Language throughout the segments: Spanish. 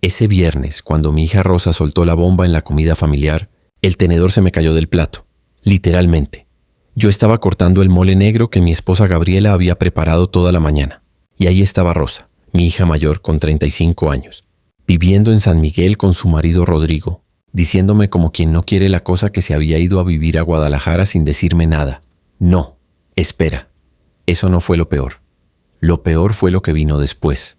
Ese viernes, cuando mi hija Rosa soltó la bomba en la comida familiar, el tenedor se me cayó del plato, literalmente. Yo estaba cortando el mole negro que mi esposa Gabriela había preparado toda la mañana. Y ahí estaba Rosa, mi hija mayor con 35 años, viviendo en San Miguel con su marido Rodrigo, diciéndome como quien no quiere la cosa que se había ido a vivir a Guadalajara sin decirme nada. No, espera, eso no fue lo peor. Lo peor fue lo que vino después.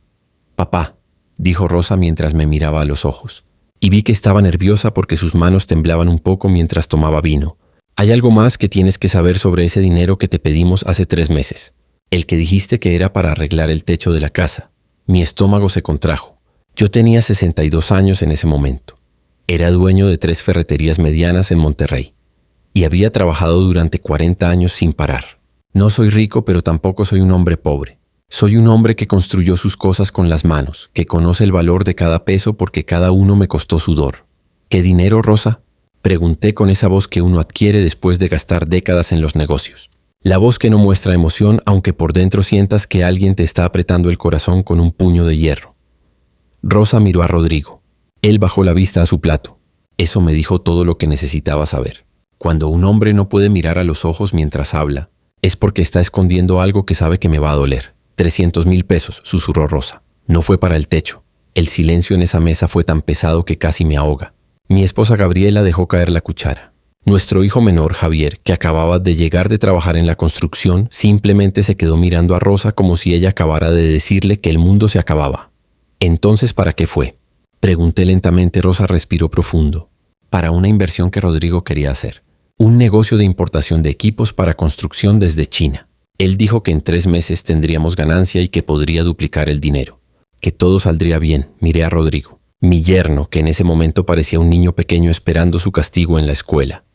Papá, dijo Rosa mientras me miraba a los ojos, y vi que estaba nerviosa porque sus manos temblaban un poco mientras tomaba vino. Hay algo más que tienes que saber sobre ese dinero que te pedimos hace 3 meses. El que dijiste que era para arreglar el techo de la casa. Mi estómago se contrajo. Yo tenía 62 años en ese momento. Era dueño de 3 ferreterías medianas en Monterrey. Y había trabajado durante 40 años sin parar. No soy rico, pero tampoco soy un hombre pobre. Soy un hombre que construyó sus cosas con las manos, que conoce el valor de cada peso porque cada uno me costó sudor. ¿Qué dinero, Rosa? Pregunté con esa voz que uno adquiere después de gastar décadas en los negocios. La voz que no muestra emoción, aunque por dentro sientas que alguien te está apretando el corazón con un puño de hierro. Rosa miró a Rodrigo. Él bajó la vista a su plato. Eso me dijo todo lo que necesitaba saber. Cuando un hombre no puede mirar a los ojos mientras habla, es porque está escondiendo algo que sabe que me va a doler. 300,000 pesos, susurró Rosa. No fue para el techo. El silencio en esa mesa fue tan pesado que casi me ahoga. Mi esposa Gabriela dejó caer la cuchara. Nuestro hijo menor, Javier, que acababa de llegar de trabajar en la construcción, simplemente se quedó mirando a Rosa como si ella acabara de decirle que el mundo se acababa. ¿Entonces para qué fue? Pregunté lentamente. Rosa respiró profundo. Para una inversión que Rodrigo quería hacer. Un negocio de importación de equipos para construcción desde China. Él dijo que en 3 meses tendríamos ganancia y que podría duplicar el dinero. Que todo saldría bien. Miré a Rodrigo, mi yerno, que en ese momento parecía un niño pequeño esperando su castigo en la escuela.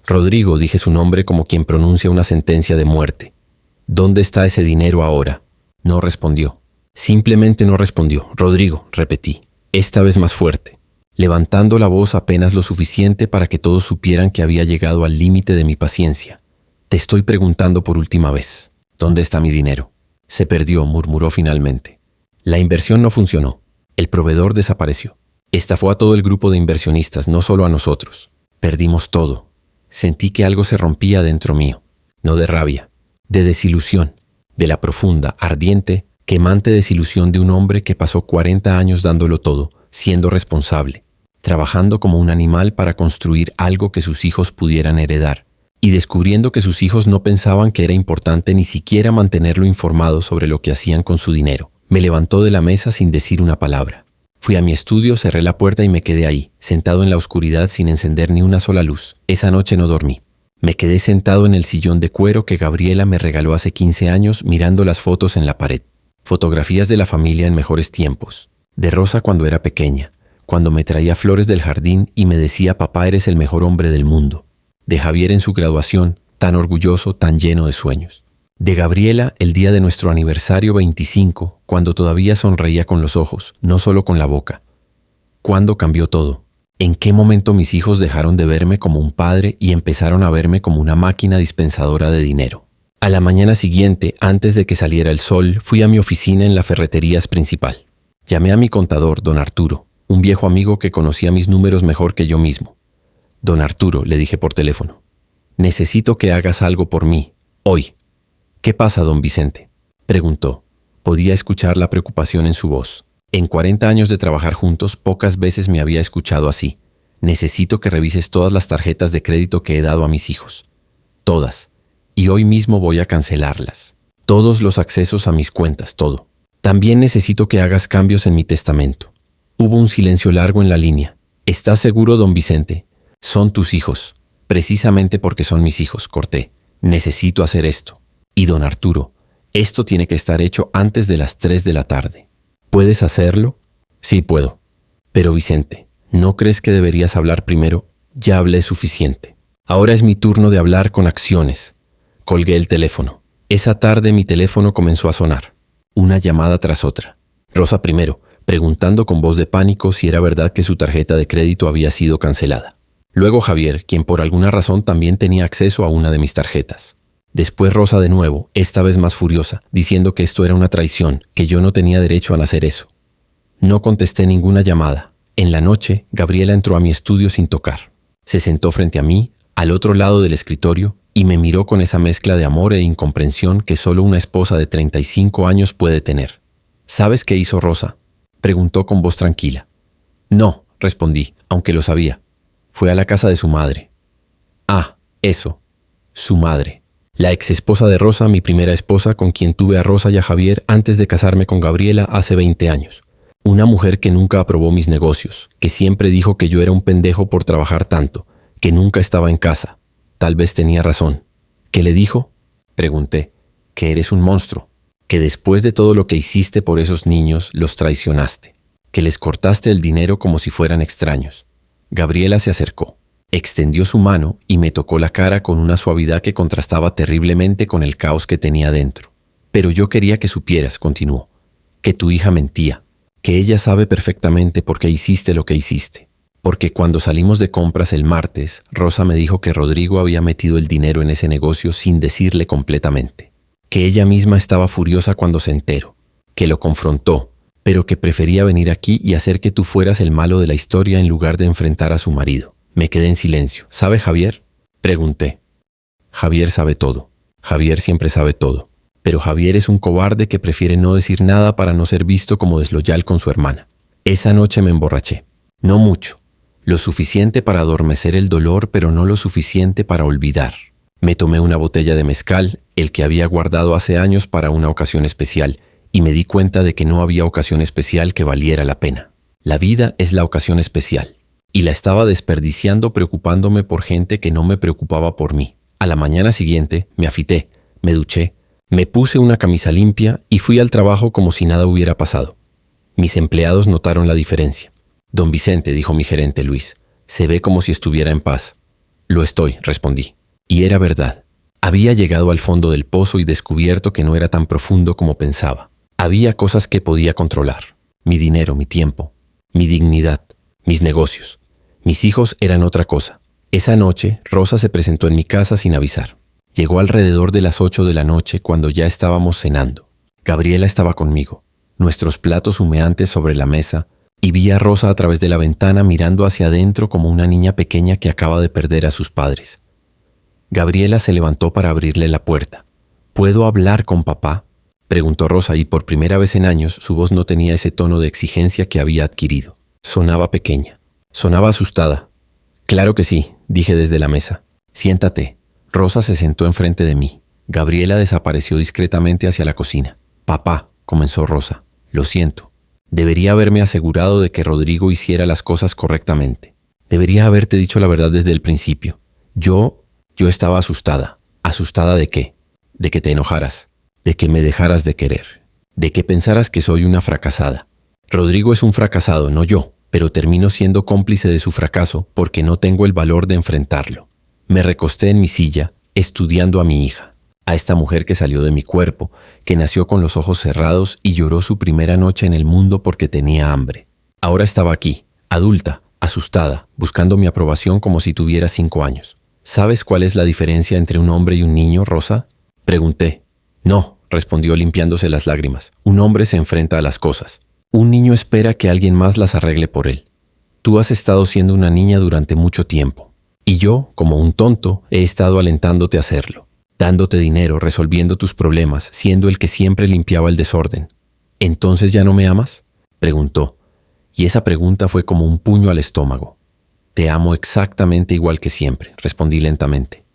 Rodrigo, dije su nombre como quien pronuncia una sentencia de muerte. ¿Dónde está ese dinero ahora? No respondió. Simplemente no respondió. Rodrigo, repetí, esta vez más fuerte, levantando la voz apenas lo suficiente para que todos supieran que había llegado al límite de mi paciencia. Te estoy preguntando por última vez. ¿Dónde está mi dinero? Se perdió, murmuró finalmente. La inversión no funcionó. El proveedor desapareció. Estafó a todo el grupo de inversionistas, no solo a nosotros. Perdimos todo. Sentí que algo se rompía dentro mío. No de rabia, de desilusión, de la profunda, ardiente, quemante desilusión de un hombre que pasó 40 años dándolo todo, siendo responsable, trabajando como un animal para construir algo que sus hijos pudieran heredar, y descubriendo que sus hijos no pensaban que era importante ni siquiera mantenerlo informado sobre lo que hacían con su dinero. Me levantó de la mesa sin decir una palabra. Fui a mi estudio, cerré la puerta y me quedé ahí, sentado en la oscuridad sin encender ni una sola luz. Esa noche no dormí. Me quedé sentado en el sillón de cuero que Gabriela me regaló hace 15 años mirando las fotos en la pared. Fotografías de la familia en mejores tiempos. De Rosa cuando era pequeña, cuando me traía flores del jardín y me decía papá eres el mejor hombre del mundo. De Javier en su graduación, tan orgulloso, tan lleno de sueños. De Gabriela el día de nuestro aniversario 25, cuando todavía sonreía con los ojos, no solo con la boca. ¿Cuándo cambió todo? ¿En qué momento mis hijos dejaron de verme como un padre y empezaron a verme como una máquina dispensadora de dinero? A la mañana siguiente, antes de que saliera el sol, fui a mi oficina en la Ferreterías Principal. Llamé a mi contador, don Arturo, un viejo amigo que conocía mis números mejor que yo mismo. Don Arturo, le dije por teléfono, necesito que hagas algo por mí, hoy. ¿Qué pasa, don Vicente?, preguntó. Podía escuchar la preocupación en su voz. En 40 años de trabajar juntos, pocas veces me había escuchado así. Necesito que revises todas las tarjetas de crédito que he dado a mis hijos. Todas. Y hoy mismo voy a cancelarlas. Todos los accesos a mis cuentas, todo. También necesito que hagas cambios en mi testamento. Hubo un silencio largo en la línea. ¿Estás seguro, don Vicente? Son tus hijos. Precisamente porque son mis hijos, corté. Necesito hacer esto. Y don Arturo, esto tiene que estar hecho antes de las 3 de la tarde. ¿Puedes hacerlo? Sí, puedo. Pero Vicente, ¿no crees que deberías hablar primero? Ya hablé suficiente. Ahora es mi turno de hablar con acciones. Colgué el teléfono. Esa tarde mi teléfono comenzó a sonar. Una llamada tras otra. Rosa primero, preguntando con voz de pánico si era verdad que su tarjeta de crédito había sido cancelada. Luego Javier, quien por alguna razón también tenía acceso a una de mis tarjetas. Después Rosa de nuevo, esta vez más furiosa, diciendo que esto era una traición, que yo no tenía derecho a hacer eso. No contesté ninguna llamada. En la noche, Gabriela entró a mi estudio sin tocar. Se sentó frente a mí, al otro lado del escritorio, y me miró con esa mezcla de amor e incomprensión que solo una esposa de 35 años puede tener. ¿Sabes qué hizo Rosa?, preguntó con voz tranquila. No, respondí, aunque lo sabía. Fue a la casa de su madre. Ah, eso. Su madre. La exesposa de Rosa, mi primera esposa, con quien tuve a Rosa y a Javier antes de casarme con Gabriela hace 20 años. Una mujer que nunca aprobó mis negocios, que siempre dijo que yo era un pendejo por trabajar tanto, que nunca estaba en casa. Tal vez tenía razón. ¿Qué le dijo? Pregunté. Que eres un monstruo. Que después de todo lo que hiciste por esos niños, los traicionaste. Que les cortaste el dinero como si fueran extraños. Gabriela se acercó. Extendió su mano y me tocó la cara con una suavidad que contrastaba terriblemente con el caos que tenía dentro. Pero yo quería que supieras, continuó, que tu hija mentía, que ella sabe perfectamente por qué hiciste lo que hiciste. Porque cuando salimos de compras el martes, Rosa me dijo que Rodrigo había metido el dinero en ese negocio sin decirle completamente. Que ella misma estaba furiosa cuando se enteró. Que lo confrontó, pero que prefería venir aquí y hacer que tú fueras el malo de la historia en lugar de enfrentar a su marido. Me quedé en silencio. ¿Sabe Javier?, pregunté. Javier sabe todo. Javier siempre sabe todo. Pero Javier es un cobarde que prefiere no decir nada para no ser visto como desleal con su hermana. Esa noche me emborraché. No mucho. Lo suficiente para adormecer el dolor, pero no lo suficiente para olvidar. Me tomé una botella de mezcal, el que había guardado hace años para una ocasión especial, y me di cuenta de que no había ocasión especial que valiera la pena. La vida es la ocasión especial. Y la estaba desperdiciando preocupándome por gente que no me preocupaba por mí. A la mañana siguiente me afeité, me duché, me puse una camisa limpia y fui al trabajo como si nada hubiera pasado. Mis empleados notaron la diferencia. Don Vicente, dijo mi gerente Luis, se ve como si estuviera en paz. Lo estoy, respondí. Y era verdad. Había llegado al fondo del pozo y descubierto que no era tan profundo como pensaba. Había cosas que podía controlar. Mi dinero, mi tiempo, mi dignidad, mis negocios. Mis hijos eran otra cosa. Esa noche, Rosa se presentó en mi casa sin avisar. Llegó alrededor de las 8 de la noche cuando ya estábamos cenando. Gabriela estaba conmigo, nuestros platos humeantes sobre la mesa, y vi a Rosa a través de la ventana mirando hacia adentro como una niña pequeña que acaba de perder a sus padres. Gabriela se levantó para abrirle la puerta. ¿Puedo hablar con papá?, preguntó Rosa, y por primera vez en años su voz no tenía ese tono de exigencia que había adquirido. Sonaba pequeña. Sonaba asustada. Claro que sí, dije desde la mesa. Siéntate. Rosa se sentó enfrente de mí. Gabriela desapareció discretamente hacia la cocina. Papá, comenzó Rosa. Lo siento. Debería haberme asegurado de que Rodrigo hiciera las cosas correctamente. Debería haberte dicho la verdad desde el principio. Yo estaba asustada. ¿Asustada de qué? De que te enojaras. De que me dejaras de querer. De que pensaras que soy una fracasada. Rodrigo es un fracasado, no yo. Pero termino siendo cómplice de su fracaso porque no tengo el valor de enfrentarlo. Me recosté en mi silla, estudiando a mi hija, a esta mujer que salió de mi cuerpo, que nació con los ojos cerrados y lloró su primera noche en el mundo porque tenía hambre. Ahora estaba aquí, adulta, asustada, buscando mi aprobación como si tuviera 5 años. ¿Sabes cuál es la diferencia entre un hombre y un niño, Rosa?, pregunté. No, respondió limpiándose las lágrimas. Un hombre se enfrenta a las cosas. Un niño espera que alguien más las arregle por él. Tú has estado siendo una niña durante mucho tiempo. Y yo, como un tonto, he estado alentándote a hacerlo. Dándote dinero, resolviendo tus problemas, siendo el que siempre limpiaba el desorden. ¿Entonces ya no me amas?, preguntó. Y esa pregunta fue como un puño al estómago. Te amo exactamente igual que siempre, respondí lentamente.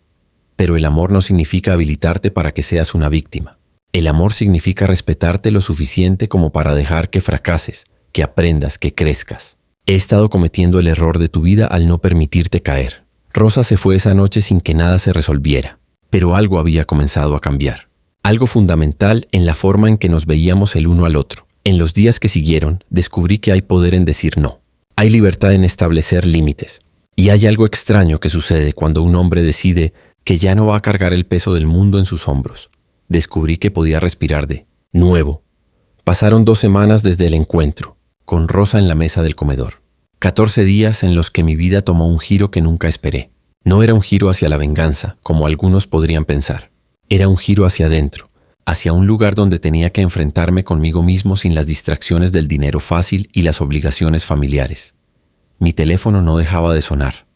Pero el amor no significa habilitarte para que seas una víctima. El amor significa respetarte lo suficiente como para dejar que fracases, que aprendas, que crezcas. He estado cometiendo el error de tu vida al no permitirte caer. Rosa se fue esa noche sin que nada se resolviera, pero algo había comenzado a cambiar. Algo fundamental en la forma en que nos veíamos el uno al otro. En los días que siguieron, descubrí que hay poder en decir no. Hay libertad en establecer límites. Y hay algo extraño que sucede cuando un hombre decide que ya no va a cargar el peso del mundo en sus hombros. Descubrí que podía respirar de nuevo. Pasaron 2 semanas desde el encuentro, con Rosa en la mesa del comedor. 14 días en los que mi vida tomó un giro que nunca esperé. No era un giro hacia la venganza, como algunos podrían pensar. Era un giro hacia adentro, hacia un lugar donde tenía que enfrentarme conmigo mismo sin las distracciones del dinero fácil y las obligaciones familiares. Mi teléfono no dejaba de sonar.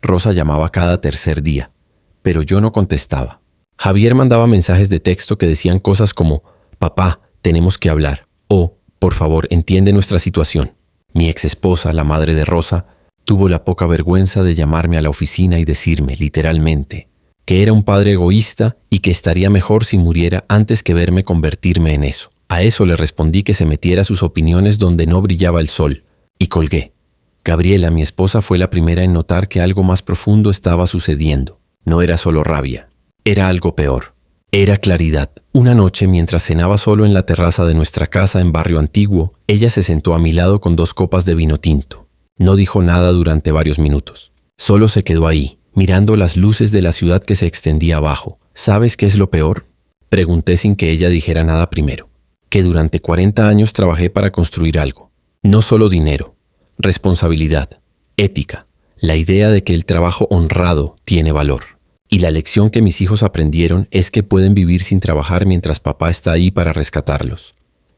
Rosa llamaba cada tercer día, pero yo no contestaba. Javier mandaba mensajes de texto que decían cosas como «Papá, tenemos que hablar» o «Por favor, entiende nuestra situación». Mi exesposa, la madre de Rosa, tuvo la poca vergüenza de llamarme a la oficina y decirme, literalmente, que era un padre egoísta y que estaría mejor si muriera antes que verme convertirme en eso. A eso le respondí que se metiera sus opiniones donde no brillaba el sol, y colgué. Gabriela, mi esposa, fue la primera en notar que algo más profundo estaba sucediendo. No era solo rabia, era algo peor. Era claridad. Una noche, mientras cenaba solo en la terraza de nuestra casa en Barrio Antiguo, ella se sentó a mi lado con 2 copas de vino tinto. No dijo nada durante varios minutos. Solo se quedó ahí, mirando las luces de la ciudad que se extendía abajo. ¿Sabes qué es lo peor? Pregunté sin que ella dijera nada primero. Que durante 40 años trabajé para construir algo. No solo dinero, responsabilidad, ética, la idea de que el trabajo honrado tiene valor. Y la lección que mis hijos aprendieron es que pueden vivir sin trabajar mientras papá está ahí para rescatarlos.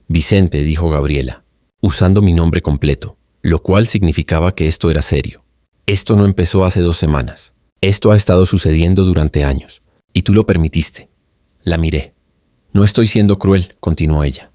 Vicente, dijo Gabriela, usando mi nombre completo, lo cual significaba que esto era serio. Esto no empezó hace 2 semanas. Esto ha estado sucediendo durante años. Y tú lo permitiste. La miré. No estoy siendo cruel, continuó ella.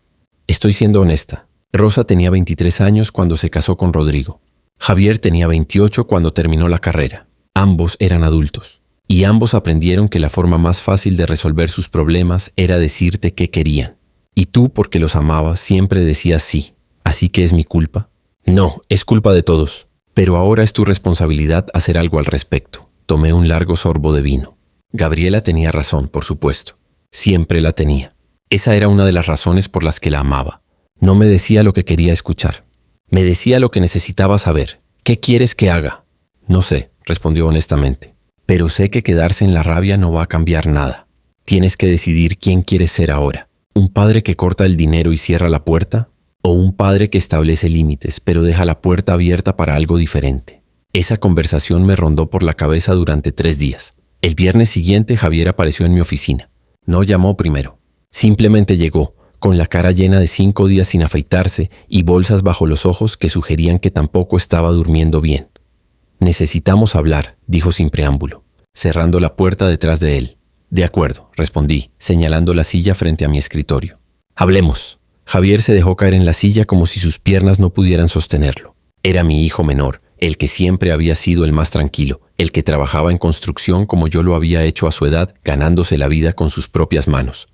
Estoy siendo honesta. Rosa tenía 23 años cuando se casó con Rodrigo. Javier tenía 28 cuando terminó la carrera. Ambos eran adultos. Y ambos aprendieron que la forma más fácil de resolver sus problemas era decirte qué querían. Y tú, porque los amabas, siempre decías sí. ¿Así que es mi culpa? No, es culpa de todos. Pero ahora es tu responsabilidad hacer algo al respecto. Tomé un largo sorbo de vino. Gabriela tenía razón, por supuesto. Siempre la tenía. Esa era una de las razones por las que la amaba. No me decía lo que quería escuchar. Me decía lo que necesitaba saber. ¿Qué quieres que haga? No sé, respondió honestamente. Pero sé que quedarse en la rabia no va a cambiar nada. Tienes que decidir quién quieres ser ahora. ¿Un padre que corta el dinero y cierra la puerta? ¿O un padre que establece límites, pero deja la puerta abierta para algo diferente? Esa conversación me rondó por la cabeza durante 3 días. El viernes siguiente Javier apareció en mi oficina. No llamó primero. Simplemente llegó, con la cara llena de 5 días sin afeitarse y bolsas bajo los ojos que sugerían que tampoco estaba durmiendo bien. Necesitamos hablar, dijo sin preámbulo, cerrando la puerta detrás de él. De acuerdo, respondí, señalando la silla frente a mi escritorio. Hablemos. Javier se dejó caer en la silla como si sus piernas no pudieran sostenerlo. Era mi hijo menor, el que siempre había sido el más tranquilo, el que trabajaba en construcción como yo lo había hecho a su edad, ganándose la vida con sus propias manos.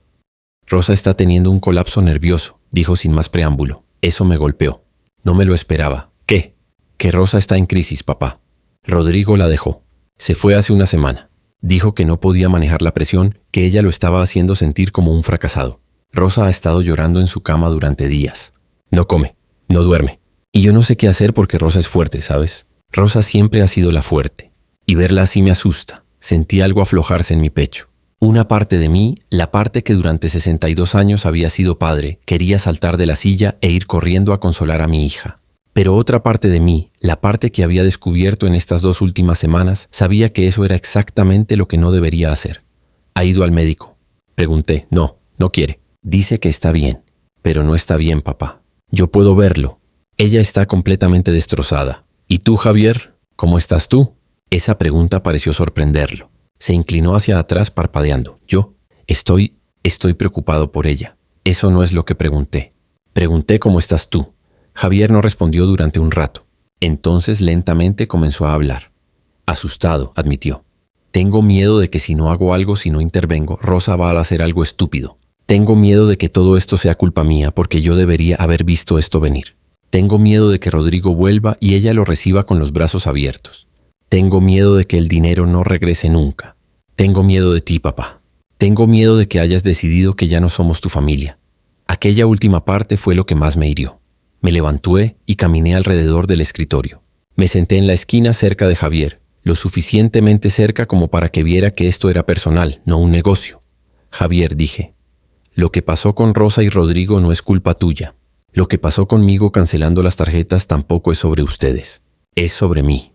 Rosa está teniendo un colapso nervioso, dijo sin más preámbulo. Eso me golpeó. No me lo esperaba. ¿Qué? Que Rosa está en crisis, papá. Rodrigo la dejó. Se fue hace una semana. Dijo que no podía manejar la presión, que ella lo estaba haciendo sentir como un fracasado. Rosa ha estado llorando en su cama durante días. No come, no duerme. Y yo no sé qué hacer porque Rosa es fuerte, ¿sabes? Rosa siempre ha sido la fuerte. Y verla así me asusta. Sentí algo aflojarse en mi pecho. Una parte de mí, la parte que durante 62 años había sido padre, quería saltar de la silla e ir corriendo a consolar a mi hija. Pero otra parte de mí, la parte que había descubierto en estas 2 últimas semanas, sabía que eso era exactamente lo que no debería hacer. ¿Ha ido al médico? Pregunté. No, no quiere. Dice que está bien. Pero no está bien, papá. Yo puedo verlo. Ella está completamente destrozada. ¿Y tú, Javier? ¿Cómo estás tú? Esa pregunta pareció sorprenderlo. Se inclinó hacia atrás parpadeando. Yo estoy preocupado por ella. Eso no es lo que pregunté. Pregunté cómo estás tú. Javier no respondió durante un rato. Entonces lentamente comenzó a hablar. Asustado, admitió. Tengo miedo de que si no hago algo, si no intervengo, Rosa va a hacer algo estúpido. Tengo miedo de que todo esto sea culpa mía porque yo debería haber visto esto venir. Tengo miedo de que Rodrigo vuelva y ella lo reciba con los brazos abiertos. Tengo miedo de que el dinero no regrese nunca. Tengo miedo de ti, papá. Tengo miedo de que hayas decidido que ya no somos tu familia. Aquella última parte fue lo que más me hirió. Me levanté y caminé alrededor del escritorio. Me senté en la esquina cerca de Javier, lo suficientemente cerca como para que viera que esto era personal, no un negocio. Javier, dije, lo que pasó con Rosa y Rodrigo no es culpa tuya. Lo que pasó conmigo cancelando las tarjetas tampoco es sobre ustedes. Es sobre mí.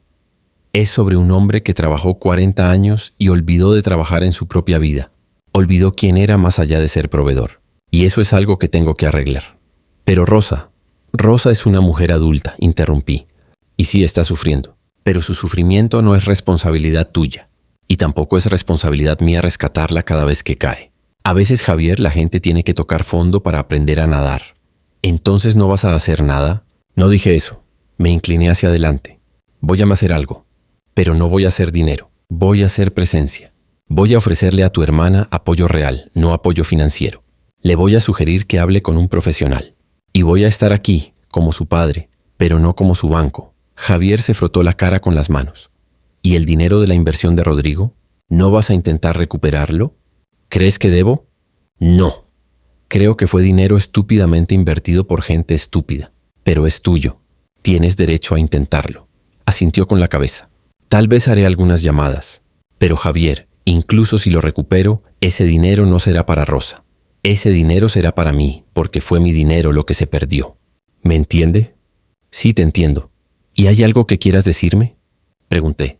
Es sobre un hombre que trabajó 40 años y olvidó de trabajar en su propia vida. Olvidó quién era más allá de ser proveedor. Y eso es algo que tengo que arreglar. Pero Rosa es una mujer adulta, interrumpí. Y sí está sufriendo. Pero su sufrimiento no es responsabilidad tuya. Y tampoco es responsabilidad mía rescatarla cada vez que cae. A veces, Javier, la gente tiene que tocar fondo para aprender a nadar. ¿Entonces no vas a hacer nada? No dije eso. Me incliné hacia adelante. Voy a hacer algo. Pero no voy a hacer dinero. Voy a hacer presencia. Voy a ofrecerle a tu hermana apoyo real, no apoyo financiero. Le voy a sugerir que hable con un profesional. Y voy a estar aquí, como su padre, pero no como su banco. Javier se frotó la cara con las manos. ¿Y el dinero de la inversión de Rodrigo? ¿No vas a intentar recuperarlo? ¿Crees que debo? No. Creo que fue dinero estúpidamente invertido por gente estúpida. Pero es tuyo. Tienes derecho a intentarlo. Asintió con la cabeza. Tal vez haré algunas llamadas. Pero Javier, incluso si lo recupero, ese dinero no será para Rosa. Ese dinero será para mí, porque fue mi dinero lo que se perdió. ¿Me entiende? Sí, te entiendo. ¿Y hay algo que quieras decirme? Pregunté.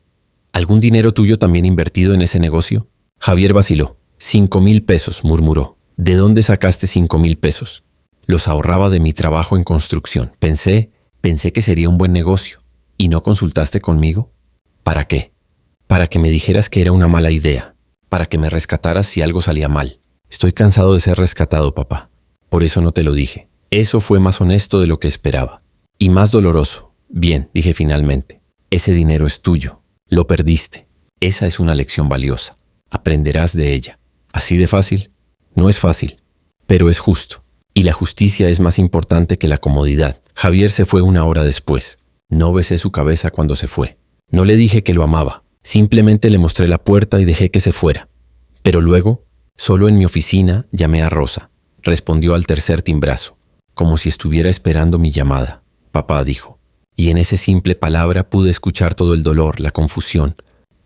¿Algún dinero tuyo también invertido en ese negocio? Javier vaciló. 5,000 pesos, murmuró. ¿De dónde sacaste 5,000 pesos? Los ahorraba de mi trabajo en construcción. Pensé que sería un buen negocio. ¿Y no consultaste conmigo? ¿Para qué? Para que me dijeras que era una mala idea. Para que me rescataras si algo salía mal. Estoy cansado de ser rescatado, papá. Por eso no te lo dije. Eso fue más honesto de lo que esperaba. Y más doloroso. Bien, dije finalmente. Ese dinero es tuyo. Lo perdiste. Esa es una lección valiosa. Aprenderás de ella. ¿Así de fácil? No es fácil, pero es justo. Y la justicia es más importante que la comodidad. Javier se fue 1 hora después. No besé su cabeza cuando se fue. No le dije que lo amaba. Simplemente le mostré la puerta y dejé que se fuera. Pero luego, solo en mi oficina, llamé a Rosa. Respondió al tercer timbrazo, como si estuviera esperando mi llamada. Papá, dijo. Y en esa simple palabra pude escuchar todo el dolor, la confusión,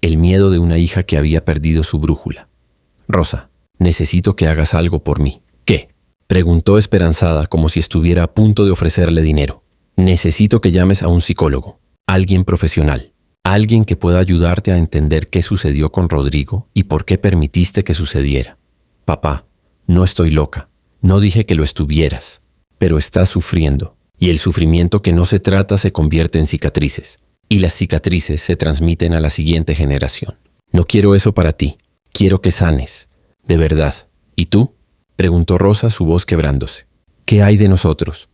el miedo de una hija que había perdido su brújula. Rosa, necesito que hagas algo por mí. ¿Qué? Preguntó esperanzada, como si estuviera a punto de ofrecerle dinero. Necesito que llames a un psicólogo, alguien profesional, alguien que pueda ayudarte a entender qué sucedió con Rodrigo y por qué permitiste que sucediera. Papá, no estoy loca, no dije que lo estuvieras, pero estás sufriendo, y el sufrimiento que no se trata se convierte en cicatrices, y las cicatrices se transmiten a la siguiente generación. No quiero eso para ti, quiero que sanes, de verdad. ¿Y tú? Preguntó Rosa, su voz quebrándose. ¿Qué hay de nosotros?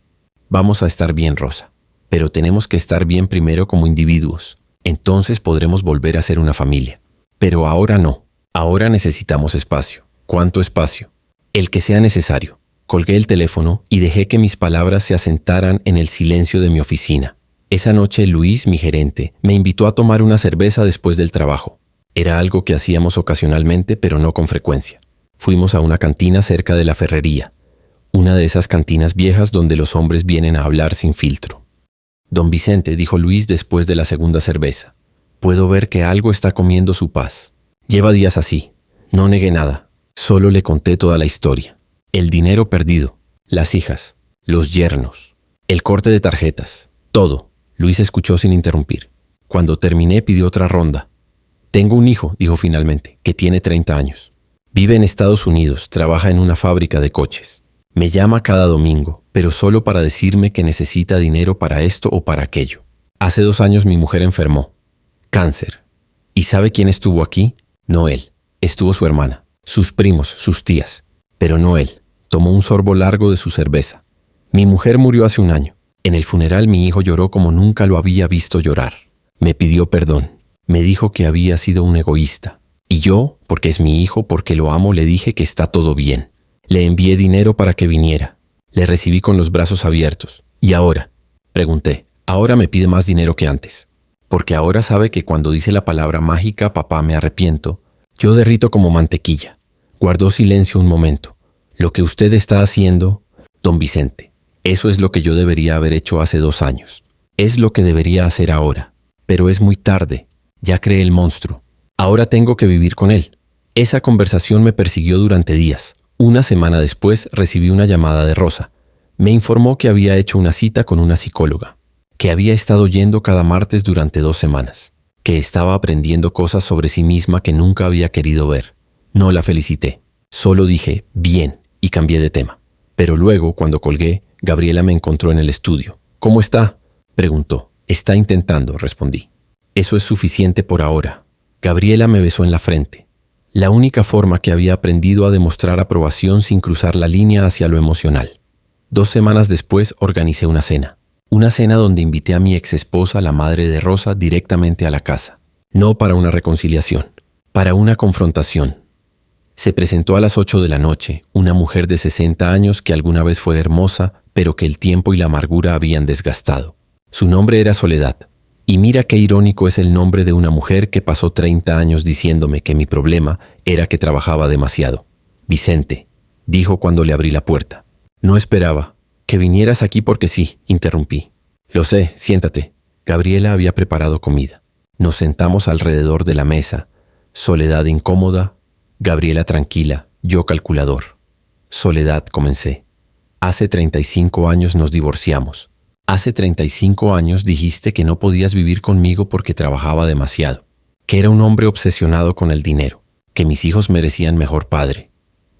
Vamos a estar bien, Rosa, pero tenemos que estar bien primero como individuos. Entonces podremos volver a ser una familia. Pero ahora no. Ahora necesitamos espacio. ¿Cuánto espacio? El que sea necesario. Colgué el teléfono y dejé que mis palabras se asentaran en el silencio de mi oficina. Esa noche Luis, mi gerente, me invitó a tomar una cerveza después del trabajo. Era algo que hacíamos ocasionalmente, pero no con frecuencia. Fuimos a una cantina cerca de la ferrería, una de esas cantinas viejas donde los hombres vienen a hablar sin filtro. Don Vicente, dijo Luis después de la segunda cerveza, puedo ver que algo está comiendo su paz. Lleva días así. No negué nada, solo le conté toda la historia. El dinero perdido, las hijas, los yernos, el corte de tarjetas, todo. Luis escuchó sin interrumpir. Cuando terminé pidió otra ronda. Tengo un hijo, dijo finalmente, que tiene 30 años. Vive en Estados Unidos, trabaja en una fábrica de coches. Me llama cada domingo, pero solo para decirme que necesita dinero para esto o para aquello. Hace 2 años mi mujer enfermó. Cáncer. ¿Y sabe quién estuvo aquí? No él. Estuvo su hermana, sus primos, sus tías. Pero no él. Tomó un sorbo largo de su cerveza. Mi mujer murió hace 1 año. En el funeral mi hijo lloró como nunca lo había visto llorar. Me pidió perdón. Me dijo que había sido un egoísta. Y yo, porque es mi hijo, porque lo amo, le dije que está todo bien. Le envié dinero para que viniera. Le recibí con los brazos abiertos. ¿Y ahora? Pregunté. Ahora me pide más dinero que antes. Porque ahora sabe que cuando dice la palabra mágica, papá, me arrepiento, yo derrito como mantequilla. Guardó silencio un momento. Lo que usted está haciendo, don Vicente, eso es lo que yo debería haber hecho hace 2 años. Es lo que debería hacer ahora. Pero es muy tarde. Ya creé el monstruo. Ahora tengo que vivir con él. Esa conversación me persiguió durante días. 1 semana después recibí una llamada de Rosa. Me informó que había hecho una cita con una psicóloga, que había estado yendo cada martes durante 2 semanas, que estaba aprendiendo cosas sobre sí misma que nunca había querido ver. No la felicité. Solo dije, bien, y cambié de tema. Pero luego, cuando colgué, Gabriela me encontró en el estudio. ¿Cómo está?, preguntó. Está intentando, respondí. Eso es suficiente por ahora. Gabriela me besó en la frente. La única forma que había aprendido a demostrar aprobación sin cruzar la línea hacia lo emocional. 2 semanas después organicé una cena. Una cena donde invité a mi exesposa, la madre de Rosa, directamente a la casa. No para una reconciliación, para una confrontación. Se presentó a las 8 de la noche, una mujer de 60 años que alguna vez fue hermosa, pero que el tiempo y la amargura habían desgastado. Su nombre era Soledad. Y mira qué irónico es el nombre de una mujer que pasó 30 años diciéndome que mi problema era que trabajaba demasiado. Vicente, dijo cuando le abrí la puerta. No esperaba. Que vinieras aquí porque sí, interrumpí. Lo sé, siéntate. Gabriela había preparado comida. Nos sentamos alrededor de la mesa. Soledad incómoda, Gabriela tranquila, yo calculador. Soledad, comencé. Hace 35 años nos divorciamos. Hace 35 años dijiste que no podías vivir conmigo porque trabajaba demasiado, que era un hombre obsesionado con el dinero, que mis hijos merecían mejor padre.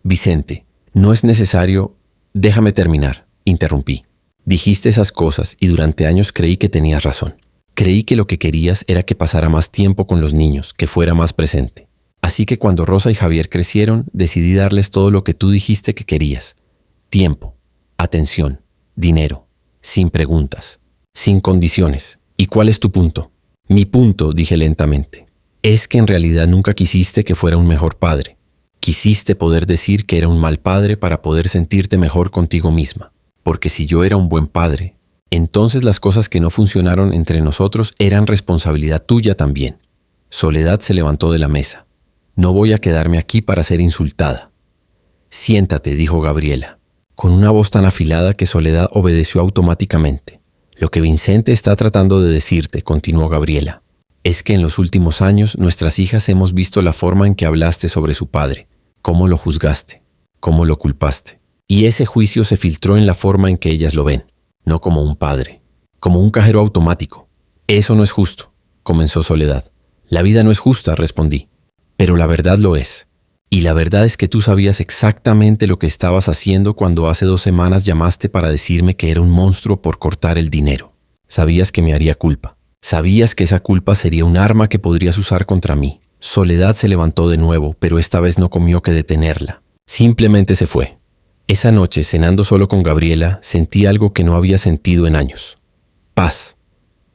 Vicente, no es necesario... Déjame terminar, interrumpí. Dijiste esas cosas y durante años creí que tenías razón. Creí que lo que querías era que pasara más tiempo con los niños, que fuera más presente. Así que cuando Rosa y Javier crecieron, decidí darles todo lo que tú dijiste que querías. Tiempo, atención, dinero. Sin preguntas, sin condiciones. ¿Y cuál es tu punto? Mi punto, dije lentamente, es que en realidad nunca quisiste que fuera un mejor padre. Quisiste poder decir que era un mal padre para poder sentirte mejor contigo misma. Porque si yo era un buen padre, entonces las cosas que no funcionaron entre nosotros eran responsabilidad tuya también. Soledad se levantó de la mesa. No voy a quedarme aquí para ser insultada. Siéntate, dijo Gabriela. Con una voz tan afilada que Soledad obedeció automáticamente. Lo que Vicente está tratando de decirte, continuó Gabriela, es que en los últimos años nuestras hijas hemos visto la forma en que hablaste sobre su padre, cómo lo juzgaste, cómo lo culpaste. Y ese juicio se filtró en la forma en que ellas lo ven, no como un padre, como un cajero automático. Eso no es justo, comenzó Soledad. La vida no es justa, respondí, pero la verdad lo es. Y la verdad es que tú sabías exactamente lo que estabas haciendo cuando hace 2 semanas llamaste para decirme que era un monstruo por cortar el dinero. Sabías que me haría culpa. Sabías que esa culpa sería un arma que podrías usar contra mí. Soledad se levantó de nuevo, pero esta vez no comió que detenerla. Simplemente se fue. Esa noche, cenando solo con Gabriela, sentí algo que no había sentido en años. Paz.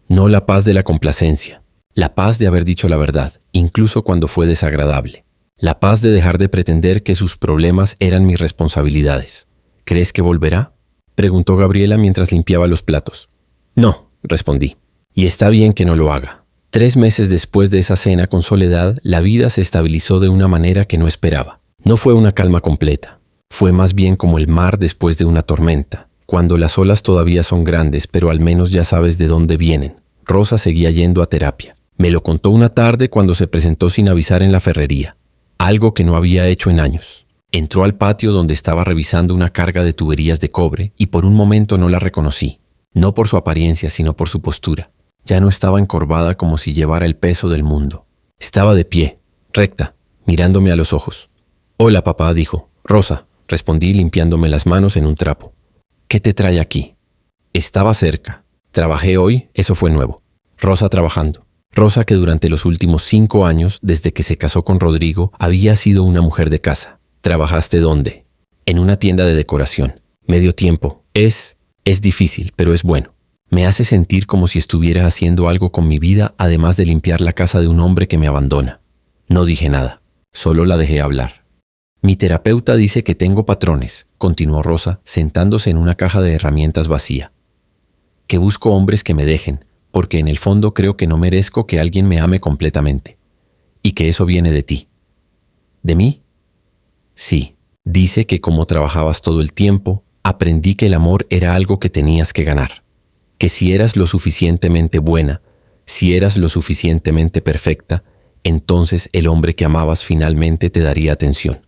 No la paz de la complacencia. La paz de haber dicho la verdad, incluso cuando fue desagradable. La paz de dejar de pretender que sus problemas eran mis responsabilidades. ¿Crees que volverá?, preguntó Gabriela mientras limpiaba los platos. No, respondí. Y está bien que no lo haga. 3 meses después de esa cena con Soledad, la vida se estabilizó de una manera que no esperaba. No fue una calma completa. Fue más bien como el mar después de una tormenta, cuando las olas todavía son grandes, pero al menos ya sabes de dónde vienen. Rosa seguía yendo a terapia. Me lo contó una tarde cuando se presentó sin avisar en la ferrería. Algo que no había hecho en años. Entró al patio donde estaba revisando una carga de tuberías de cobre y por un momento no la reconocí. No por su apariencia, sino por su postura. Ya no estaba encorvada como si llevara el peso del mundo. Estaba de pie, recta, mirándome a los ojos. «Hola, papá», dijo. «Rosa», respondí limpiándome las manos en un trapo. «¿Qué te trae aquí?» Estaba cerca. Trabajé hoy, eso fue nuevo. Rosa trabajando. Rosa, que durante los últimos 5 años, desde que se casó con Rodrigo, había sido una mujer de casa. ¿Trabajaste dónde? En una tienda de decoración. Medio tiempo. Es difícil, pero es bueno. Me hace sentir como si estuviera haciendo algo con mi vida, además de limpiar la casa de un hombre que me abandona. No dije nada. Solo la dejé hablar. Mi terapeuta dice que tengo patrones, continuó Rosa, sentándose en una caja de herramientas vacía. Que busco hombres que me dejen, porque en el fondo creo que no merezco que alguien me ame completamente. Y que eso viene de ti. ¿De mí? Sí. Dice que como trabajabas todo el tiempo, aprendí que el amor era algo que tenías que ganar. Que si eras lo suficientemente buena, si eras lo suficientemente perfecta, entonces el hombre que amabas finalmente te daría atención.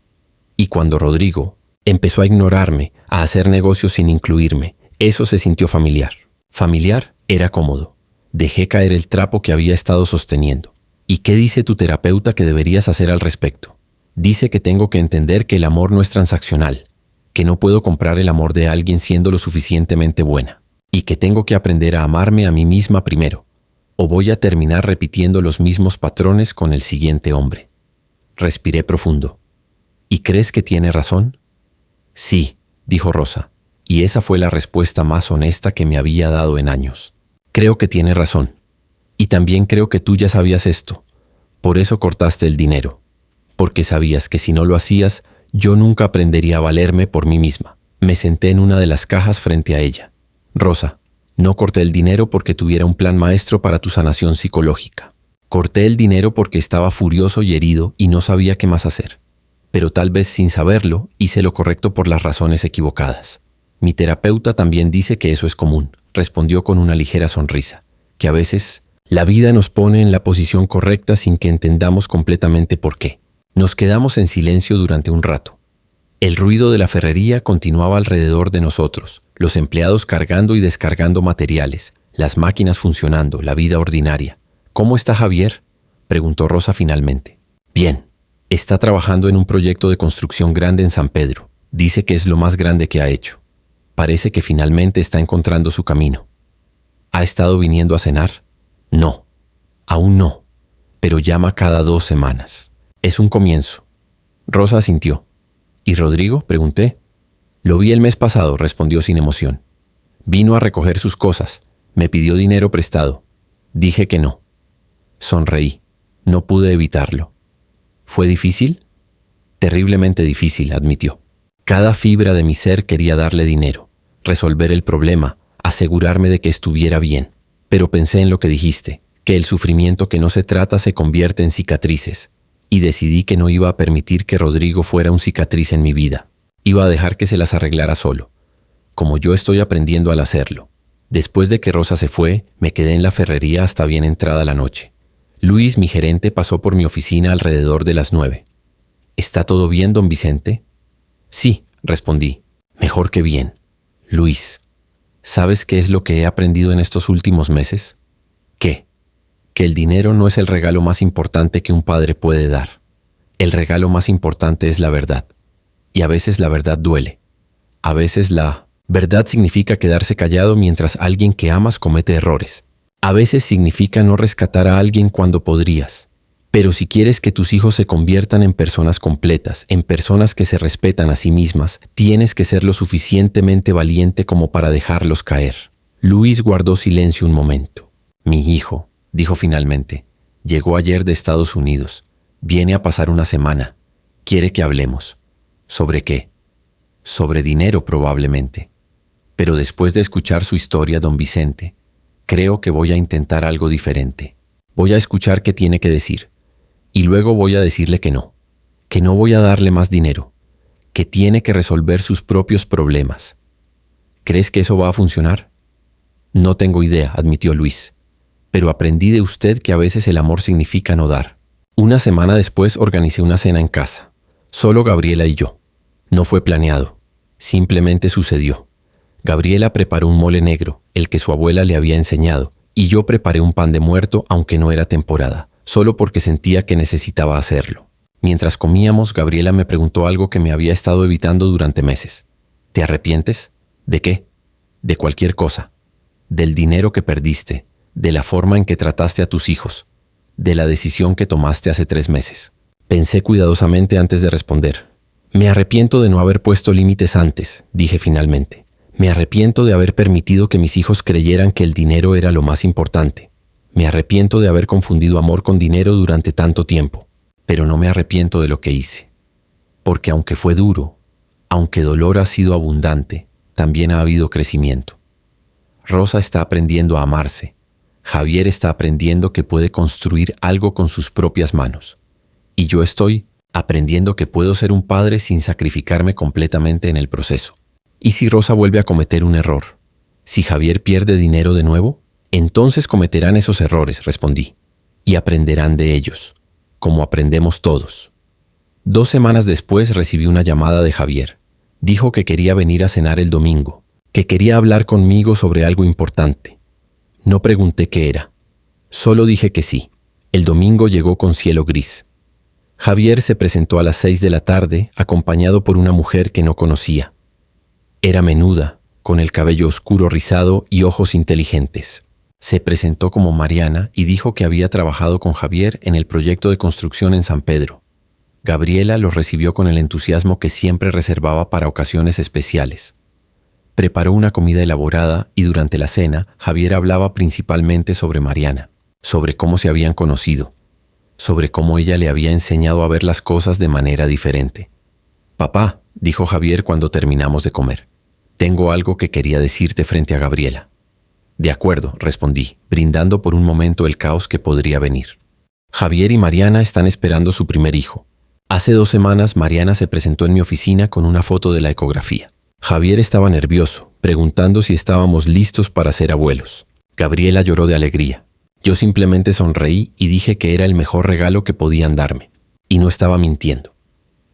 Y cuando Rodrigo empezó a ignorarme, a hacer negocios sin incluirme, eso se sintió familiar. Familiar era cómodo. Dejé caer el trapo que había estado sosteniendo. ¿Y qué dice tu terapeuta que deberías hacer al respecto? Dice que tengo que entender que el amor no es transaccional, que no puedo comprar el amor de alguien siendo lo suficientemente buena, y que tengo que aprender a amarme a mí misma primero, o voy a terminar repitiendo los mismos patrones con el siguiente hombre. Respiré profundo. ¿Y crees que tiene razón? Sí, dijo Rosa, y esa fue la respuesta más honesta que me había dado en años. Creo que tiene razón. Y también creo que tú ya sabías esto. Por eso cortaste el dinero. Porque sabías que si no lo hacías, yo nunca aprendería a valerme por mí misma. Me senté en una de las cajas frente a ella. Rosa, no corté el dinero porque tuviera un plan maestro para tu sanación psicológica. Corté el dinero porque estaba furioso y herido y no sabía qué más hacer. Pero tal vez sin saberlo, hice lo correcto por las razones equivocadas. Mi terapeuta también dice que eso es común, respondió con una ligera sonrisa, que a veces la vida nos pone en la posición correcta sin que entendamos completamente por qué. Nos quedamos en silencio durante un rato. El ruido de la ferrería continuaba alrededor de nosotros, los empleados cargando y descargando materiales, las máquinas funcionando, la vida ordinaria. ¿Cómo está Javier?, preguntó Rosa finalmente. Bien, está trabajando en un proyecto de construcción grande en San Pedro. Dice que es lo más grande que ha hecho. Parece que finalmente está encontrando su camino. ¿Ha estado viniendo a cenar? No, aún no, pero llama cada 2 semanas. Es un comienzo. Rosa asintió. ¿Y Rodrigo?, pregunté. Lo vi el mes pasado, respondió sin emoción. Vino a recoger sus cosas. Me pidió dinero prestado. Dije que no. Sonreí. No pude evitarlo. ¿Fue difícil? Terriblemente difícil, admitió. Cada fibra de mi ser quería darle dinero, resolver el problema, asegurarme de que estuviera bien. Pero pensé en lo que dijiste, que el sufrimiento que no se trata se convierte en cicatrices. Y decidí que no iba a permitir que Rodrigo fuera un cicatriz en mi vida. Iba a dejar que se las arreglara solo, como yo estoy aprendiendo al hacerlo. Después de que Rosa se fue, me quedé en la ferrería hasta bien entrada la noche. Luis, mi gerente, pasó por mi oficina alrededor de las 9. ¿Está todo bien, don Vicente? Sí, respondí. Mejor que bien. Luis, ¿sabes qué es lo que he aprendido en estos últimos meses? ¿Qué? Que el dinero no es el regalo más importante que un padre puede dar. El regalo más importante es la verdad. Y a veces la verdad duele. A veces la verdad significa quedarse callado mientras alguien que amas comete errores. A veces significa no rescatar a alguien cuando podrías. Pero si quieres que tus hijos se conviertan en personas completas, en personas que se respetan a sí mismas, tienes que ser lo suficientemente valiente como para dejarlos caer. Luis guardó silencio un momento. Mi hijo, dijo finalmente, llegó ayer de Estados Unidos. Viene a pasar una semana. Quiere que hablemos. ¿Sobre qué? Sobre dinero probablemente. Pero después de escuchar su historia, don Vicente, creo que voy a intentar algo diferente. Voy a escuchar qué tiene que decir. Y luego voy a decirle que no voy a darle más dinero, que tiene que resolver sus propios problemas. ¿Crees que eso va a funcionar? No tengo idea, admitió Luis. Pero aprendí de usted que a veces el amor significa no dar. Una semana después organicé una cena en casa. Solo Gabriela y yo. No fue planeado. Simplemente sucedió. Gabriela preparó un mole negro, el que su abuela le había enseñado, y yo preparé un pan de muerto, aunque no era temporada, solo porque sentía que necesitaba hacerlo. Mientras comíamos, Gabriela me preguntó algo que me había estado evitando durante meses. ¿Te arrepientes? ¿De qué? De cualquier cosa. Del dinero que perdiste, de la forma en que trataste a tus hijos, de la decisión que tomaste hace 3 meses. Pensé cuidadosamente antes de responder. Me arrepiento de no haber puesto límites antes, dije finalmente. Me arrepiento de haber permitido que mis hijos creyeran que el dinero era lo más importante. Me arrepiento de haber confundido amor con dinero durante tanto tiempo. Pero no me arrepiento de lo que hice. Porque aunque fue duro, aunque dolor ha sido abundante, también ha habido crecimiento. Rosa está aprendiendo a amarse. Javier está aprendiendo que puede construir algo con sus propias manos. Y yo estoy aprendiendo que puedo ser un padre sin sacrificarme completamente en el proceso. ¿Y si Rosa vuelve a cometer un error? ¿Si Javier pierde dinero de nuevo? Entonces cometerán esos errores, respondí. Y aprenderán de ellos, como aprendemos todos. 2 semanas después recibí una llamada de Javier. Dijo que quería venir a cenar el domingo, que quería hablar conmigo sobre algo importante. No pregunté qué era. Solo dije que sí. El domingo llegó con cielo gris. Javier se presentó a las 6 de la tarde, acompañado por una mujer que no conocía. Era menuda, con el cabello oscuro rizado y ojos inteligentes. Se presentó como Mariana y dijo que había trabajado con Javier en el proyecto de construcción en San Pedro. Gabriela los recibió con el entusiasmo que siempre reservaba para ocasiones especiales. Preparó una comida elaborada y durante la cena Javier hablaba principalmente sobre Mariana, sobre cómo se habían conocido, sobre cómo ella le había enseñado a ver las cosas de manera diferente. «Papá», dijo Javier cuando terminamos de comer, «tengo algo que quería decirte frente a Gabriela». «De acuerdo», respondí, brindando por un momento el caos que podría venir. Javier y Mariana están esperando su primer hijo. Hace 2 semanas Mariana se presentó en mi oficina con una foto de la ecografía. Javier estaba nervioso, preguntando si estábamos listos para ser abuelos. Gabriela lloró de alegría. Yo simplemente sonreí y dije que era el mejor regalo que podían darme. Y no estaba mintiendo.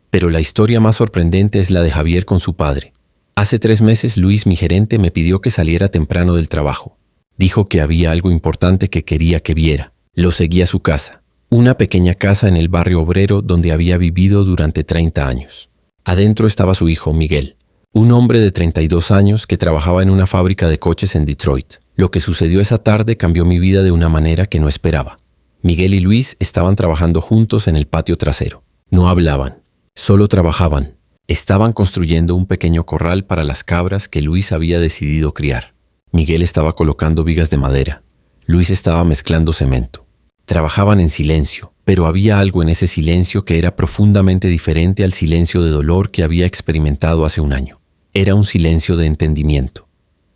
Pero la historia más sorprendente es la de Javier con su padre. Hace 3 meses Luis, mi gerente, me pidió que saliera temprano del trabajo. Dijo que había algo importante que quería que viera. Lo seguí a su casa. Una pequeña casa en el barrio obrero donde había vivido durante 30 años. Adentro estaba su hijo, Miguel, un hombre de 32 años que trabajaba en una fábrica de coches en Detroit. Lo que sucedió esa tarde cambió mi vida de una manera que no esperaba. Miguel y Luis estaban trabajando juntos en el patio trasero. No hablaban, solo trabajaban. Estaban construyendo un pequeño corral para las cabras que Luis había decidido criar. Miguel estaba colocando vigas de madera. Luis estaba mezclando cemento. Trabajaban en silencio, pero había algo en ese silencio que era profundamente diferente al silencio de dolor que había experimentado hace un año. Era un silencio de entendimiento.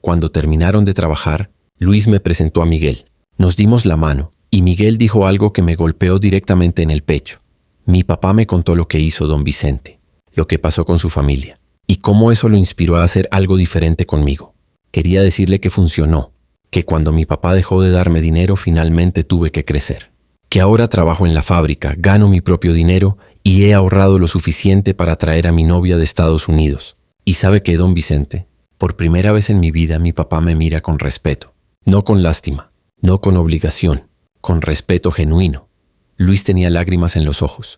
Cuando terminaron de trabajar, Luis me presentó a Miguel. Nos dimos la mano, y Miguel dijo algo que me golpeó directamente en el pecho. Mi papá me contó lo que hizo don Vicente, lo que pasó con su familia, y cómo eso lo inspiró a hacer algo diferente conmigo. Quería decirle que funcionó, que cuando mi papá dejó de darme dinero finalmente tuve que crecer, que ahora trabajo en la fábrica, gano mi propio dinero y he ahorrado lo suficiente para traer a mi novia de Estados Unidos. Y sabe que, don Vicente, por primera vez en mi vida mi papá me mira con respeto, no con lástima, no con obligación, con respeto genuino. Luis tenía lágrimas en los ojos.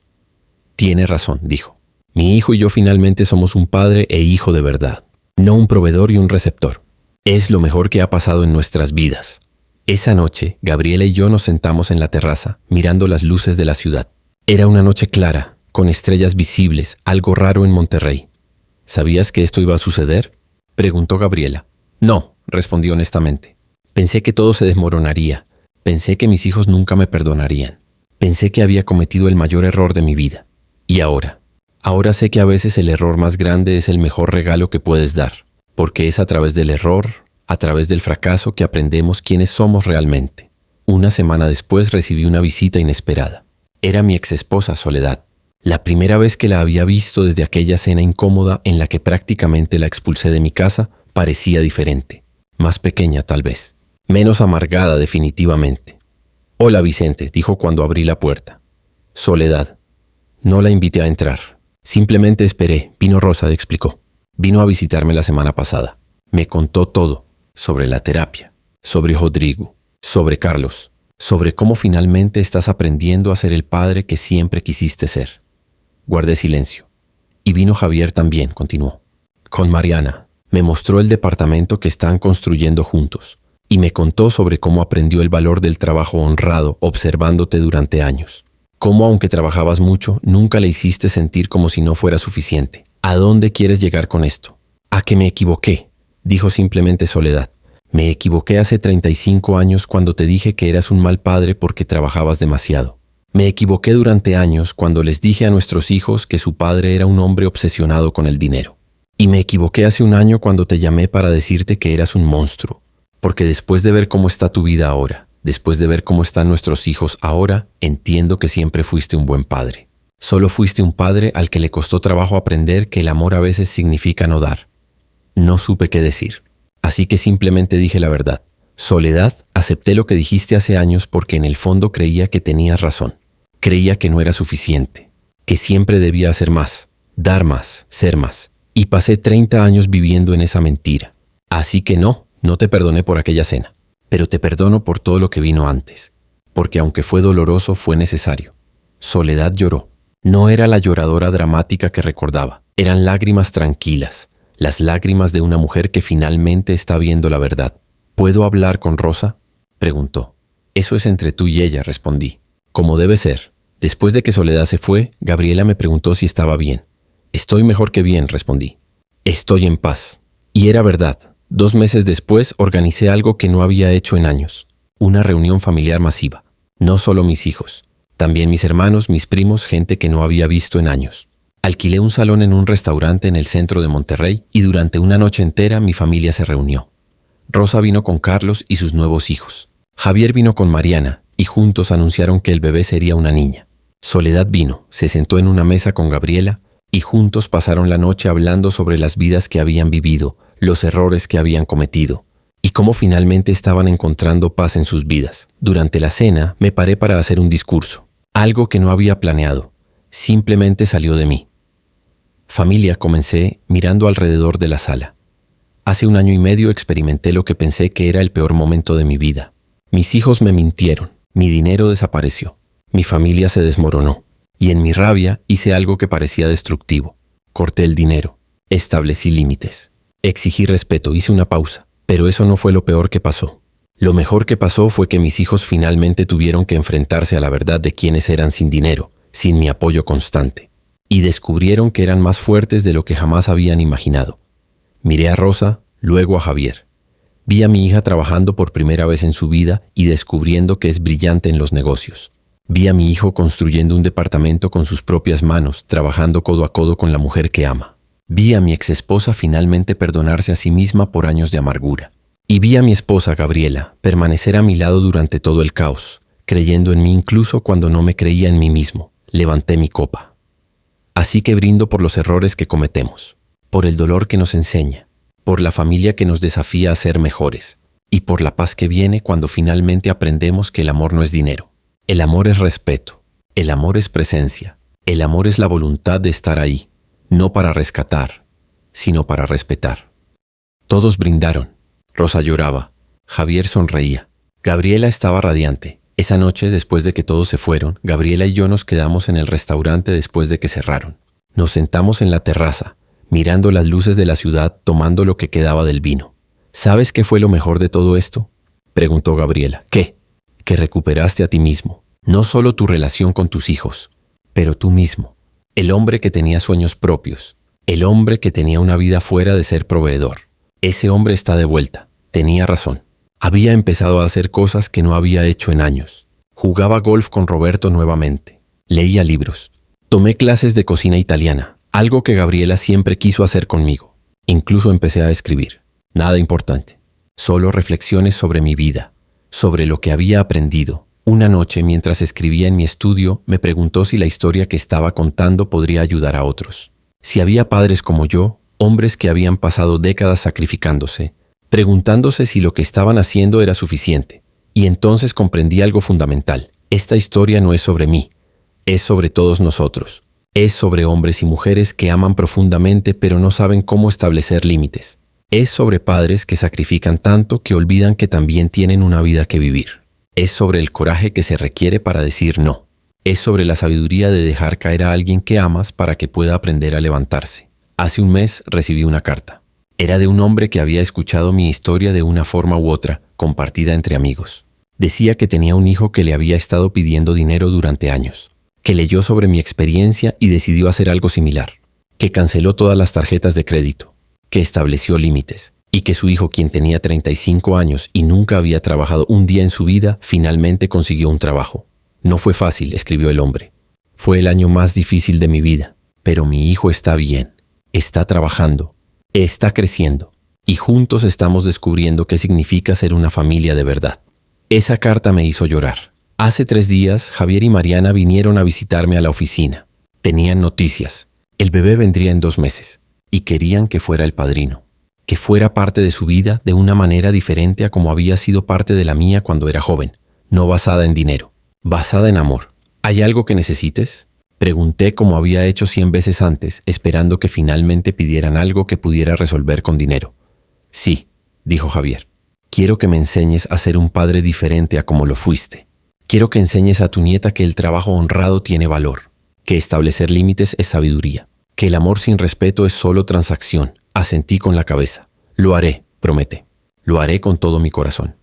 Tiene razón, dijo. Mi hijo y yo finalmente somos un padre e hijo de verdad, no un proveedor y un receptor. Es lo mejor que ha pasado en nuestras vidas. Esa noche, Gabriela y yo nos sentamos en la terraza, mirando las luces de la ciudad. Era una noche clara, con estrellas visibles, algo raro en Monterrey. ¿Sabías que esto iba a suceder?, preguntó Gabriela. No, respondí honestamente. Pensé que todo se desmoronaría. Pensé que mis hijos nunca me perdonarían. Pensé que había cometido el mayor error de mi vida. Y ahora sé que a veces el error más grande es el mejor regalo que puedes dar. Porque es a través del error, a través del fracaso que aprendemos quiénes somos realmente. Una semana después recibí una visita inesperada. Era mi exesposa Soledad. La primera vez que la había visto desde aquella cena incómoda en la que prácticamente la expulsé de mi casa, parecía diferente. Más pequeña tal vez. Menos amargada definitivamente. «Hola Vicente», dijo cuando abrí la puerta. «Soledad». No la invité a entrar. Simplemente esperé. Vino Rosa, explicó. Vino a visitarme la semana pasada. Me contó todo, sobre la terapia, sobre Rodrigo, sobre Carlos, sobre cómo finalmente estás aprendiendo a ser el padre que siempre quisiste ser. Guardé silencio. Y vino Javier también, continuó. Con Mariana. Me mostró el departamento que están construyendo juntos. Y me contó sobre cómo aprendió el valor del trabajo honrado observándote durante años. Cómo, aunque trabajabas mucho, nunca le hiciste sentir como si no fuera suficiente. ¿A dónde quieres llegar con esto? A que me equivoqué, dijo simplemente Soledad. Me equivoqué hace 35 años cuando te dije que eras un mal padre porque trabajabas demasiado. Me equivoqué durante años cuando les dije a nuestros hijos que su padre era un hombre obsesionado con el dinero. Y me equivoqué hace un año cuando te llamé para decirte que eras un monstruo. Porque después de ver cómo está tu vida ahora, después de ver cómo están nuestros hijos ahora, entiendo que siempre fuiste un buen padre. Solo fuiste un padre al que le costó trabajo aprender que el amor a veces significa no dar. No supe qué decir. Así que simplemente dije la verdad. Soledad, acepté lo que dijiste hace años porque en el fondo creía que tenías razón. Creía que no era suficiente. Que siempre debía hacer más, dar más, ser más. Y pasé 30 años viviendo en esa mentira. Así que no te perdoné por aquella cena. Pero te perdono por todo lo que vino antes. Porque aunque fue doloroso, fue necesario. Soledad lloró. No era la lloradora dramática que recordaba. Eran lágrimas tranquilas, las lágrimas de una mujer que finalmente está viendo la verdad. ¿Puedo hablar con Rosa?, preguntó. Eso es entre tú y ella, respondí. Como debe ser. Después de que Soledad se fue, Gabriela me preguntó si estaba bien. Estoy mejor que bien, respondí. Estoy en paz. Y era verdad. 2 meses después organicé algo que no había hecho en años. Una reunión familiar masiva. No solo mis hijos, también mis hermanos, mis primos, gente que no había visto en años. Alquilé un salón en un restaurante en el centro de Monterrey y durante una noche entera mi familia se reunió. Rosa vino con Carlos y sus nuevos hijos. Javier vino con Mariana y juntos anunciaron que el bebé sería una niña. Soledad vino, se sentó en una mesa con Gabriela y juntos pasaron la noche hablando sobre las vidas que habían vivido, los errores que habían cometido y cómo finalmente estaban encontrando paz en sus vidas. Durante la cena me paré para hacer un discurso, algo que no había planeado, simplemente salió de mí. Familia, comencé mirando alrededor de la sala. Hace 1 año y medio experimenté lo que pensé que era el peor momento de mi vida. Mis hijos me mintieron, mi dinero desapareció, mi familia se desmoronó y en mi rabia hice algo que parecía destructivo. Corté el dinero, establecí límites, exigí respeto, hice una pausa, pero eso no fue lo peor que pasó. Lo mejor que pasó fue que mis hijos finalmente tuvieron que enfrentarse a la verdad de quiénes eran sin dinero, sin mi apoyo constante, y descubrieron que eran más fuertes de lo que jamás habían imaginado. Miré a Rosa, luego a Javier. Vi a mi hija trabajando por primera vez en su vida y descubriendo que es brillante en los negocios. Vi a mi hijo construyendo un departamento con sus propias manos, trabajando codo a codo con la mujer que ama. Vi a mi exesposa finalmente perdonarse a sí misma por años de amargura. Y vi a mi esposa, Gabriela, permanecer a mi lado durante todo el caos, creyendo en mí incluso cuando no me creía en mí mismo. Levanté mi copa. Así que brindo por los errores que cometemos, por el dolor que nos enseña, por la familia que nos desafía a ser mejores, y por la paz que viene cuando finalmente aprendemos que el amor no es dinero. El amor es respeto, el amor es presencia, el amor es la voluntad de estar ahí, no para rescatar, sino para respetar. Todos brindaron. Rosa lloraba, Javier sonreía, Gabriela estaba radiante. Esa noche, después de que todos se fueron, Gabriela y yo nos quedamos en el restaurante después de que cerraron. Nos sentamos en la terraza, mirando las luces de la ciudad, tomando lo que quedaba del vino. ¿Sabes qué fue lo mejor de todo esto?, preguntó Gabriela. ¿Qué? Que recuperaste a ti mismo, no solo tu relación con tus hijos, pero tú mismo, el hombre que tenía sueños propios, el hombre que tenía una vida fuera de ser proveedor. Ese hombre está de vuelta. Tenía razón. Había empezado a hacer cosas que no había hecho en años. Jugaba golf con Roberto nuevamente. Leía libros. Tomé clases de cocina italiana, algo que Gabriela siempre quiso hacer conmigo. Incluso empecé a escribir. Nada importante. Solo reflexiones sobre mi vida, sobre lo que había aprendido. Una noche, mientras escribía en mi estudio, me preguntó si la historia que estaba contando podría ayudar a otros. Si había padres como yo, hombres que habían pasado décadas sacrificándose, preguntándose si lo que estaban haciendo era suficiente. Y entonces comprendí algo fundamental. Esta historia no es sobre mí, es sobre todos nosotros. Es sobre hombres y mujeres que aman profundamente pero no saben cómo establecer límites. Es sobre padres que sacrifican tanto que olvidan que también tienen una vida que vivir. Es sobre el coraje que se requiere para decir no. Es sobre la sabiduría de dejar caer a alguien que amas para que pueda aprender a levantarse. Hace 1 mes recibí una carta. Era de un hombre que había escuchado mi historia de una forma u otra, compartida entre amigos. Decía que tenía un hijo que le había estado pidiendo dinero durante años, que leyó sobre mi experiencia y decidió hacer algo similar, que canceló todas las tarjetas de crédito, que estableció límites, y que su hijo, quien tenía 35 años y nunca había trabajado un día en su vida, finalmente consiguió un trabajo. No fue fácil, escribió el hombre. Fue el año más difícil de mi vida, pero mi hijo está bien, está trabajando, está creciendo, y juntos estamos descubriendo qué significa ser una familia de verdad. Esa carta me hizo llorar. Hace 3 días, Javier y Mariana vinieron a visitarme a la oficina. Tenían noticias. El bebé vendría en 2 meses, y querían que fuera el padrino, que fuera parte de su vida de una manera diferente a como había sido parte de la mía cuando era joven, no basada en dinero, basada en amor. ¿Hay algo que necesites?, pregunté como había hecho 100 veces antes, esperando que finalmente pidieran algo que pudiera resolver con dinero. Sí, dijo Javier. Quiero que me enseñes a ser un padre diferente a como lo fuiste. Quiero que enseñes a tu nieta que el trabajo honrado tiene valor. que establecer límites es sabiduría, que el amor sin respeto es solo transacción. Asentí con la cabeza. Lo haré, promete. Lo haré con todo mi corazón.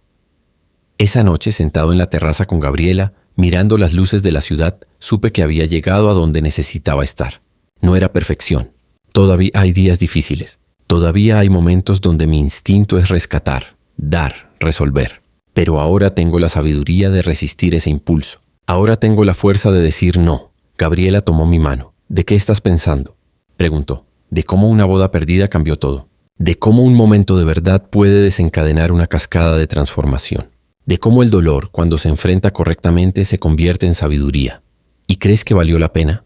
Esa noche, sentado en la terraza con Gabriela, mirando las luces de la ciudad, supe que había llegado a donde necesitaba estar. No era perfección. Todavía hay días difíciles. Todavía hay momentos donde mi instinto es rescatar, dar, resolver. Pero ahora tengo la sabiduría de resistir ese impulso. Ahora tengo la fuerza de decir no. Gabriela tomó mi mano. ¿De qué estás pensando?, preguntó. De cómo una boda perdida cambió todo. De cómo un momento de verdad puede desencadenar una cascada de transformación. De cómo el dolor, cuando se enfrenta correctamente, se convierte en sabiduría. ¿Y crees que valió la pena?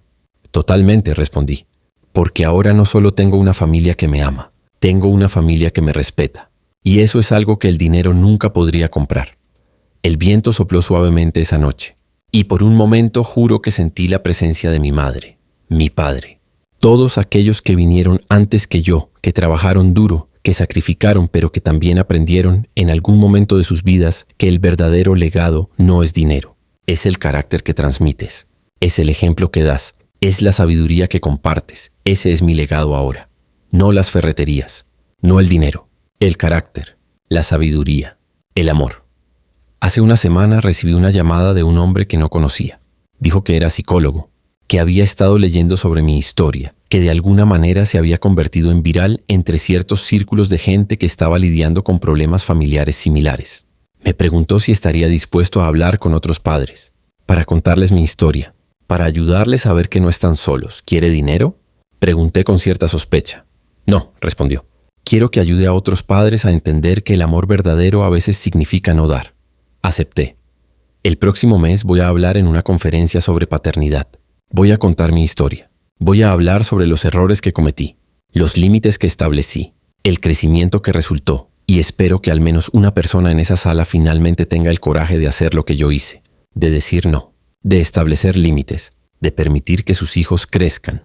Totalmente, respondí. Porque ahora no solo tengo una familia que me ama, tengo una familia que me respeta. Y eso es algo que el dinero nunca podría comprar. El viento sopló suavemente esa noche. Y por un momento juro que sentí la presencia de mi madre, mi padre. Todos aquellos que vinieron antes que yo, que trabajaron duro, que sacrificaron, pero que también aprendieron en algún momento de sus vidas que el verdadero legado no es dinero. Es el carácter que transmites. Es el ejemplo que das. Es la sabiduría que compartes. Ese es mi legado ahora. No las ferreterías. No el dinero. El carácter. La sabiduría. El amor. Hace una semana recibí una llamada de un hombre que no conocía. Dijo que era psicólogo, que había estado leyendo sobre mi historia, que de alguna manera se había convertido en viral entre ciertos círculos de gente que estaba lidiando con problemas familiares similares. Me preguntó si estaría dispuesto a hablar con otros padres, para contarles mi historia, para ayudarles a ver que no están solos. ¿Quiere dinero?, pregunté con cierta sospecha. No, respondió. Quiero que ayude a otros padres a entender que el amor verdadero a veces significa no dar. Acepté. El próximo mes voy a hablar en una conferencia sobre paternidad. Voy a contar mi historia. Voy a hablar sobre los errores que cometí, los límites que establecí, el crecimiento que resultó, y espero que al menos una persona en esa sala finalmente tenga el coraje de hacer lo que yo hice, de decir no, de establecer límites, de permitir que sus hijos crezcan.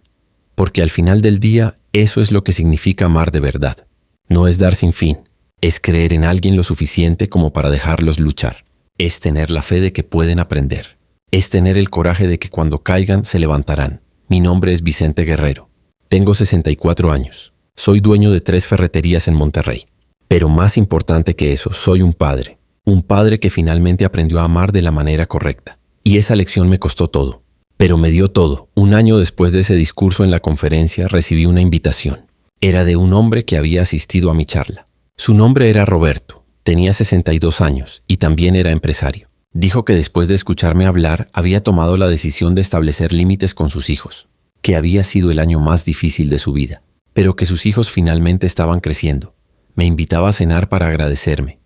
Porque al final del día, eso es lo que significa amar de verdad. No es dar sin fin, es creer en alguien lo suficiente como para dejarlos luchar. Es tener la fe de que pueden aprender. Es tener el coraje de que cuando caigan se levantarán. Mi nombre es Vicente Guerrero. Tengo 64 años. Soy dueño de 3 ferreterías en Monterrey. Pero más importante que eso, soy un padre. Un padre que finalmente aprendió a amar de la manera correcta. Y esa lección me costó todo. Pero me dio todo. Un año después de ese discurso en la conferencia recibí una invitación. Era de un hombre que había asistido a mi charla. Su nombre era Roberto. Tenía 62 años y también era empresario. Dijo que después de escucharme hablar, había tomado la decisión de establecer límites con sus hijos, que había sido el año más difícil de su vida, pero que sus hijos finalmente estaban creciendo. Me invitaba a cenar para agradecerme.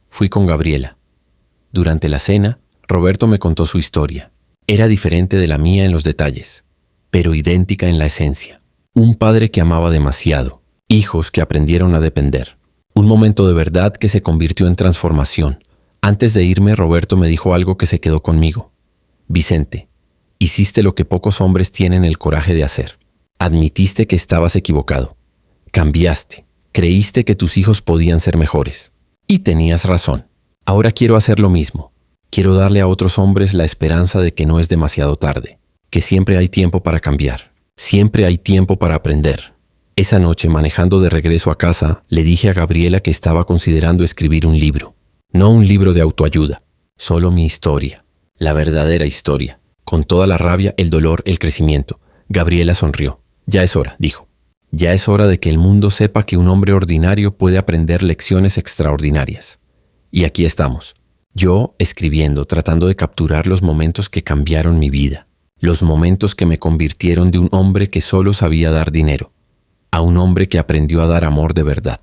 Fui con Gabriela. Durante la cena, Roberto me contó su historia. Era diferente de la mía en los detalles, pero idéntica en la esencia. Un padre que amaba demasiado, hijos que aprendieron a depender. Un momento de verdad que se convirtió en transformación. Antes de irme, Roberto me dijo algo que se quedó conmigo. Vicente, hiciste lo que pocos hombres tienen el coraje de hacer. Admitiste que estabas equivocado. Cambiaste. Creíste que tus hijos podían ser mejores. Y tenías razón. Ahora quiero hacer lo mismo. Quiero darle a otros hombres la esperanza de que no es demasiado tarde, que siempre hay tiempo para cambiar. Siempre hay tiempo para aprender. Esa noche, manejando de regreso a casa, le dije a Gabriela que estaba considerando escribir un libro. No un libro de autoayuda, solo mi historia, la verdadera historia, con toda la rabia, el dolor, el crecimiento. Gabriela sonrió. Ya es hora, dijo. Ya es hora de que el mundo sepa que un hombre ordinario puede aprender lecciones extraordinarias. Y aquí estamos, yo escribiendo, tratando de capturar los momentos que cambiaron mi vida, los momentos que me convirtieron de un hombre que solo sabía dar dinero, a un hombre que aprendió a dar amor de verdad.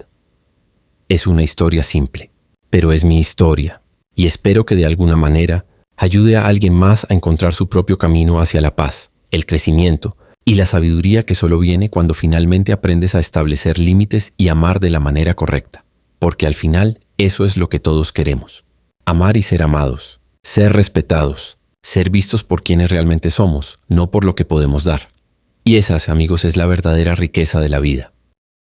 Es una historia simple. Pero es mi historia, y espero que de alguna manera ayude a alguien más a encontrar su propio camino hacia la paz, el crecimiento y la sabiduría que solo viene cuando finalmente aprendes a establecer límites y amar de la manera correcta. Porque al final eso es lo que todos queremos. Amar y ser amados, ser respetados, ser vistos por quienes realmente somos, no por lo que podemos dar. Y esa, amigos, es la verdadera riqueza de la vida.